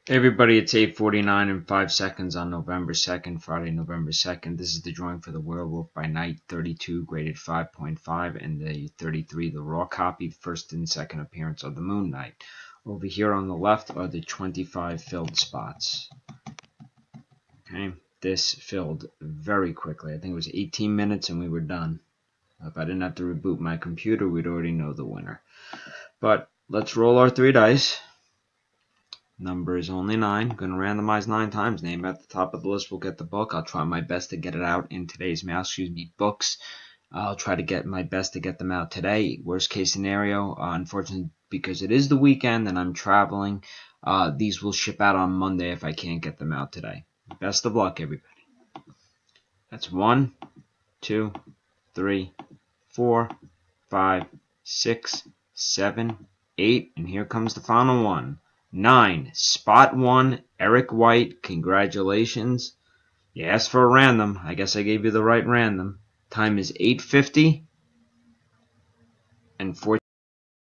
Hey everybody, it's 8:49 and 5 seconds on November 2nd, Friday, November 2nd. This is the drawing for the Werewolf by Night 32, graded 5.5, and the 33, the raw copy, first and second appearance of the Moon Knight. Over here on the left are the 25 filled spots. Okay, this filled very quickly. I think it was 18 minutes and we were done. If I didn't have to reboot my computer, we'd already know the winner. But let's roll our 3 dice. Number is only 9. I'm going to randomize 9 times. Name at the top of the list will get the book. I'll try my best to get it out in today's mail. Books. I'll try to get my best to get them out today. Worst case scenario, unfortunately, because it is the weekend and I'm traveling, these will ship out on Monday if I can't get them out today. Best of luck, everybody. That's 1, 2, 3, 4, 5, 6, 7, 8, and here comes the final one. 9. Spot 1, Eric White. Congratulations. You asked for a random. I guess I gave you the right random. Time is 8:50 and 14.